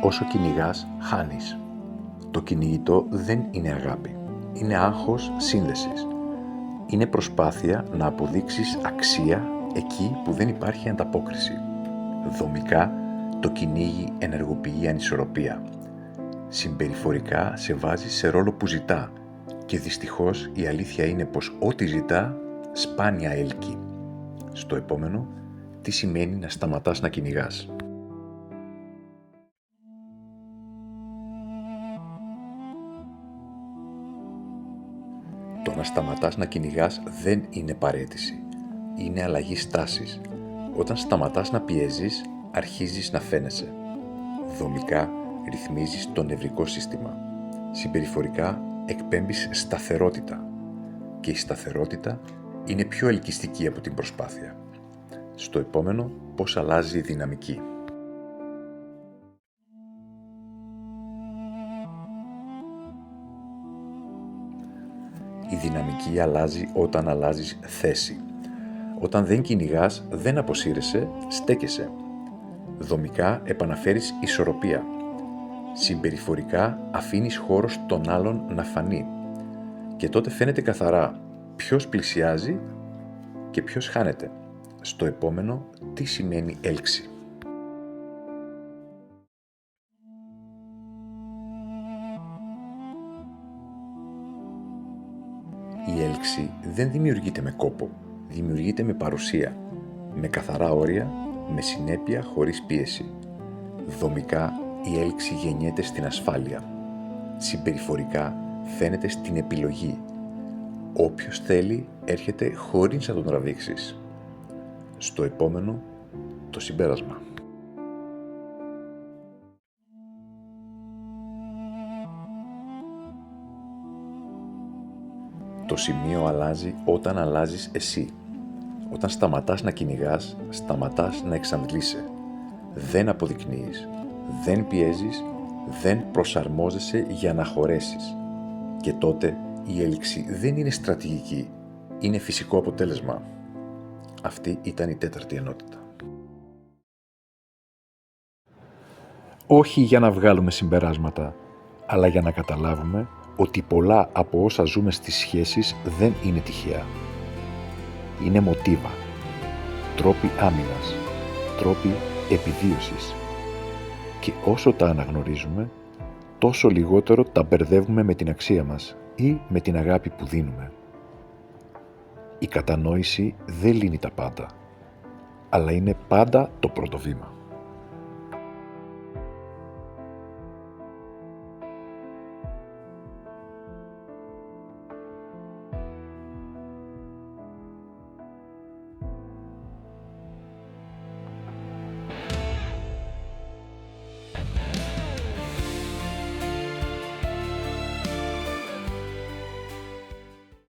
Όσο κυνηγάς, χάνεις. Το κυνηγητό δεν είναι αγάπη. Είναι άγχος σύνδεσης. Είναι προσπάθεια να αποδείξεις αξία εκεί που δεν υπάρχει ανταπόκριση. Δομικά, το κυνήγι ενεργοποιεί ανισορροπία. Συμπεριφορικά σε βάζει σε ρόλο που ζητά και δυστυχώς η αλήθεια είναι πως ό,τι ζητά σπάνια έλκει. Στο επόμενο, τι σημαίνει να σταματάς να κυνηγάς. Το να σταματάς να κυνηγάς δεν είναι παραίτηση. Είναι αλλαγή στάσης. Όταν σταματάς να πιέζεις, αρχίζεις να φαίνεσαι. Δομικά, ρυθμίζεις το νευρικό σύστημα. Συμπεριφορικά, εκπέμπεις σταθερότητα. Και η σταθερότητα είναι πιο ελκυστική από την προσπάθεια. Στο επόμενο, πώς αλλάζει η δυναμική. Η δυναμική αλλάζει όταν αλλάζεις θέση. Όταν δεν κυνηγάς, δεν αποσύρεσαι, στέκεσαι. Δομικά επαναφέρεις ισορροπία. Συμπεριφορικά αφήνεις χώρο στον άλλον να φανεί. Και τότε φαίνεται καθαρά ποιος πλησιάζει και ποιος χάνεται. Στο επόμενο, τι σημαίνει έλξη. Η έλξη δεν δημιουργείται με κόπο, δημιουργείται με παρουσία, με καθαρά όρια, με συνέπεια χωρίς πίεση. Δομικά, η έλξη γεννιέται στην ασφάλεια. Συμπεριφορικά, φαίνεται στην επιλογή. Όποιος θέλει, έρχεται χωρίς να τον τραβήξεις. Στο επόμενο, το συμπέρασμα. Το σημείο αλλάζει όταν αλλάζεις εσύ. Όταν σταματάς να κυνηγάς, σταματάς να εξαντλείσαι. Δεν αποδεικνύεις, δεν πιέζεις, δεν προσαρμόζεσαι για να χωρέσεις. Και τότε η έλξη δεν είναι στρατηγική, είναι φυσικό αποτέλεσμα. Αυτή ήταν η 4η ενότητα. Όχι για να βγάλουμε συμπεράσματα, αλλά για να καταλάβουμε ότι πολλά από όσα ζούμε στις σχέσεις δεν είναι τυχαία. Είναι μοτίβα, τρόποι άμυνας, τρόποι επιβίωσης. Και όσο τα αναγνωρίζουμε, τόσο λιγότερο τα μπερδεύουμε με την αξία μας ή με την αγάπη που δίνουμε. Η κατανόηση δεν λύνει τα πάντα, αλλά είναι πάντα το πρώτο βήμα.